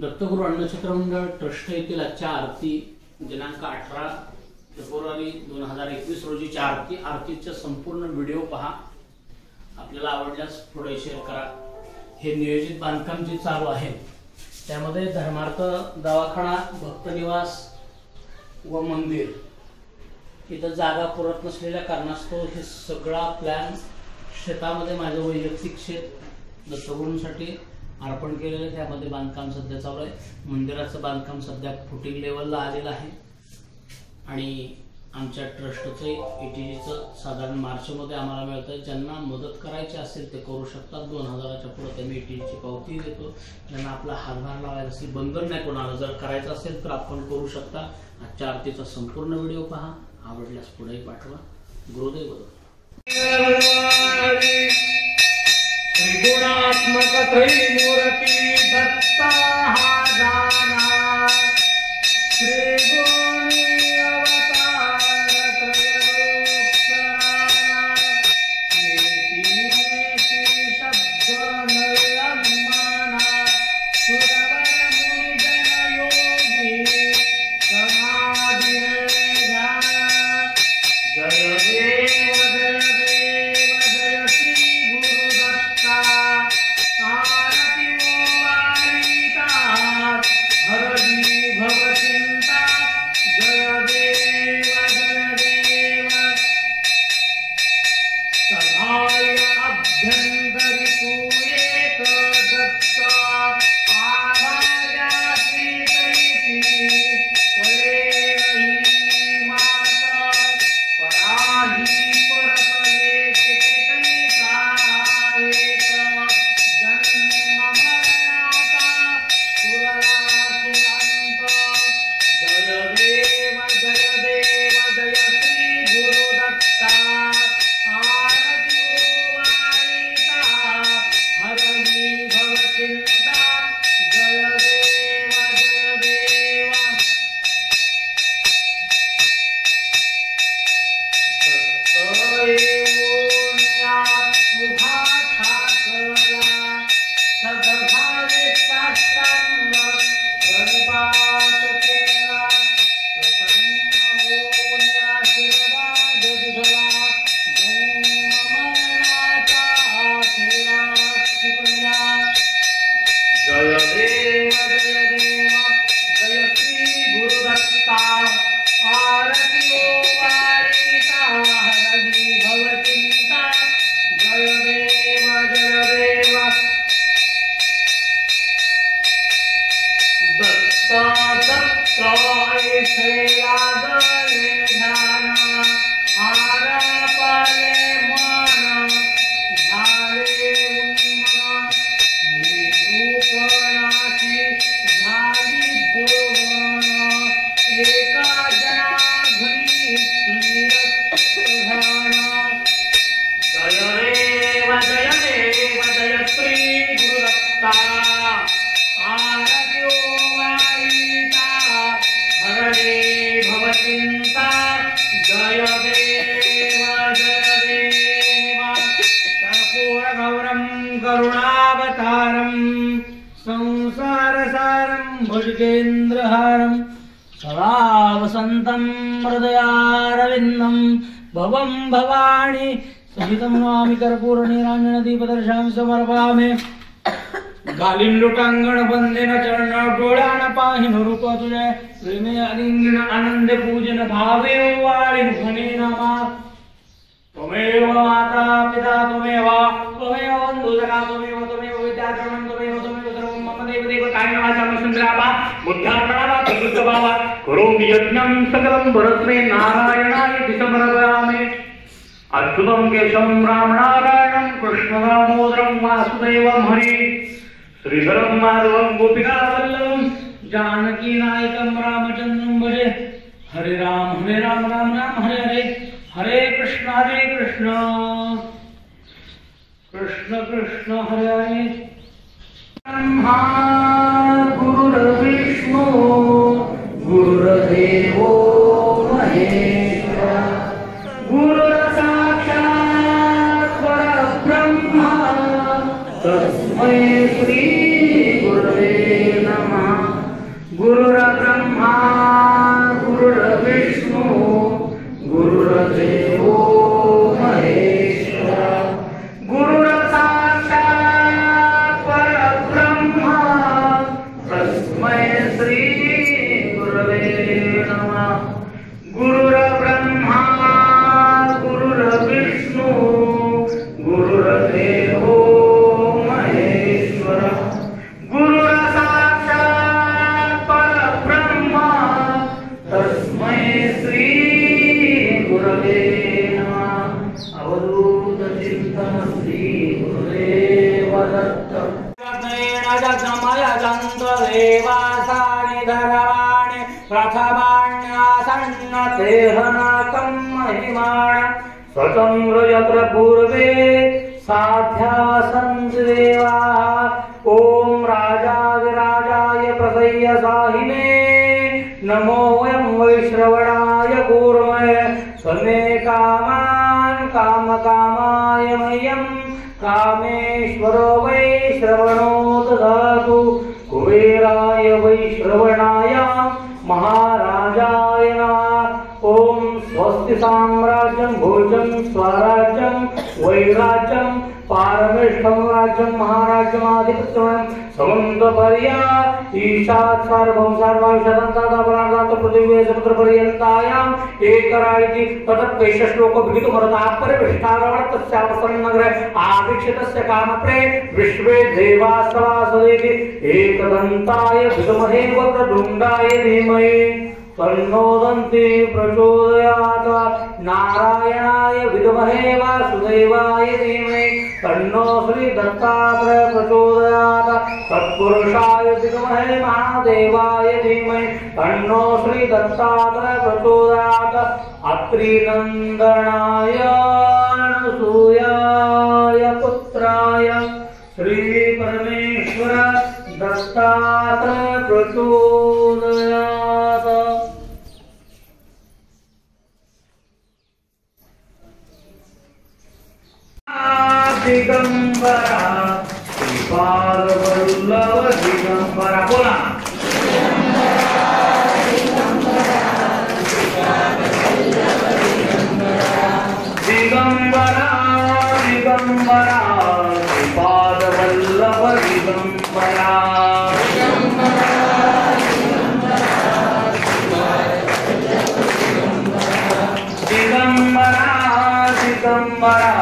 दत्तगुरु अन्नछत्र मंडळ ट्रस्ट येथील आजच्या आरती दिनांक 18 फेब्रुवारी 2021 रोजीच्या आरतीचा संपूर्ण व्हिडिओ पहा। आपल्याला आवडल्यास पुढे शेअर करा। हे नियोजित बांधकाम जे चालू आहे त्यामध्ये धर्मार्थ दवाखाना, भक्तनिवास व मंदिर इथं जागा पुरत नसलेल्या कारणास्तव हे सगळा प्लॅन शेतामध्ये माझं वैयक्तिक शेत दत्तगुरूंसाठी अर्पण केलेलं, त्यामध्ये बांधकाम सध्या चालू आहे। मंदिराचं बांधकाम सध्या फुटिंग लेवलला आलेलं आहे आणि आमच्या ट्रस्टचे ETGचं साधारण मार्चमध्ये आम्हाला मिळतं। ज्यांना मदत करायची असेल ते करू शकतात। 2000च्या पुढे त्यांनी ETGची पावती देतो। ज्यांना आपला हातभार लावायचा असेल, बंधन नाही कोणाला, जर करायचं असेल तर आपण करू शकता। आजच्या आरतीचा संपूर्ण व्हिडिओ पहा, आवडल्यास पुढे पाठवा। गुरुदेव दत्त। त्रिगुणात्मक त्रैमूर्ति दत्ता हा जाना, त्रिगुणी अवतार त्रयलोकराना, नीति शब्द नयनमाना, सुरवर मुनिजन योगी समाधि ध्याना। जय देव जय देव जय श्री गुरुदत्ता, आरती वारिता हरदी भवचिंता। जय देव जय देव सभाय अभ्यंतरी तू एक दत्ता, आभाया श्री तैसी कलेवही माता, पराही परतले चितैसा एक, जन्म मरणाचा सुरराशी अंत। जय देव जय देव जय श्री गुरुदत्ता, आरती वारिता हरली भवचिंता। जय देव जय देव दत्त येऊन्या उभा ठाकला, सद्भावे साष्टांग प्रणिपात केला। प्रसन्न होऊन्या आशीर्वाद दिला, जन्म मरणाचा फेरा चुकविला। जय देव जय देव जय श्री गुरुदत्ता, आरती वारिता हरली भवचिंता। जय देव जय देव दत्ता दत्ता ऐसे लागले ध्यान, हारा पाले मन झाले उन्मन, निरूपणाची झाली गुरुगण, एका जनाघरी श्रीरक्तधान। जय देव जय श्री गुरुदत्ता, आरती वारिता हरणे भवचिंता। जय देव जय देव कर्पूरगौरं करुणावतारं, संसारसारं भुजगेन्द्रहारं, सदा वसन्तं हृदयारविन्दं, भवं भवानी सहितं नमामि। कर्पूरनीराञ्जनदीपदर्शां समर्पयामि। घालीन लोटांगण बंदेन चरण, डोळ्यान पाहिन रूप तुझे, प्रेमे अलिंगन आनंद पूजन, भावे वाळीन घने नामा। त्वमेव माता पिता त्वमेव, त्वमेव बंधु सखा त्वमेव, त्वमेव विद्या द्रवण त्वमेव, त्वमेव सर्वं मम देव देव कायेन वाचा मनसेन्द्रियावा बुद्ध्यात्मना प्रकृतभावा, करोमि यज्ञं सकलं परस्मै नारायणाय समर्पयामि। अच्युतं केशवं रामनारायणं कृष्णदामोदरं वासुदेवं हरि, श्रीधरं माधवं गोपिकावल्लभं, जानकीनायकं रामचन्द्रं भजे। हरे राम राम राम हरे हरे, हरे कृष्ण कृष्ण कृष्ण हरे हरे। ब्रह्मा गुरुर्विष्णु गुरुर्देवो महेश्वरः, गुरुर्साक्षात् परब्रह्म, तस्मै श्री गुरुवे नमः। जगमय जन्तदेवासानि धरवाणि प्रथमान्यासन्नतेहनाकं महिमाण स्वतंत्र यत्र पूर्वे साध्यासन् देवाः ॐ राजाधिराजाय प्रसह्य साहिने नमो वयं वैश्रवणाय कूर्महे समे कामान् कामकामाय मह्यं कामेश्वरो वैश्रवणो ददातु कुबेराय वैश्रवणाय महाराजाय नमः ॐ स्वस्ति साम्राज्यं भोजं स्वराज्यं वैराज्यं पारमेष्ठं राज्यं महाराज्यमाधिपत्यं समन्तपर्या ईशात् सार्वभौम सर्वांशदन्तादापराधात् पृथिवी समुद्रपर्यन्तायाम् एकरायति ततः श्लोको विहितुमरताः परिविष्टारवण तस्यावसरन्नगरे आवीक्षितस्य कामप्रे विश्वे देवाः सवासदेति एकदन्ताय विद्महे वक्रतुण्डाय धीमहि तन्नो दन्ति प्रचोदयात् नारायणाय विद्महे वासुदेवाय धीमहि तन्नो श्री दत्तात्रेय प्रचोदयात् तत्पुरुषाय विद्महे महादेवाय धीमहि तन्नो श्री दत्तात्रेय प्रचोदयात् अत्रिनन्दनाय अनुसूयाय पुत्राय श्री परमेश्वर दत्तात्रेय प्रचोदयात् दिगंबरा श्रीपादवल्लभ दिगंबरा बोला दिगंबरा दिगंबरा श्रीपादवल्लभ दिगंबरा दिगंबरा दिगंबरा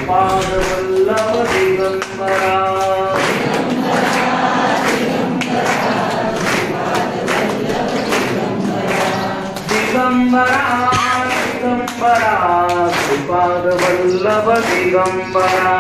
पादवल्लभ दिगंबरा दिगंबरा दिगंबरा पादवल्लभ दिगंबरा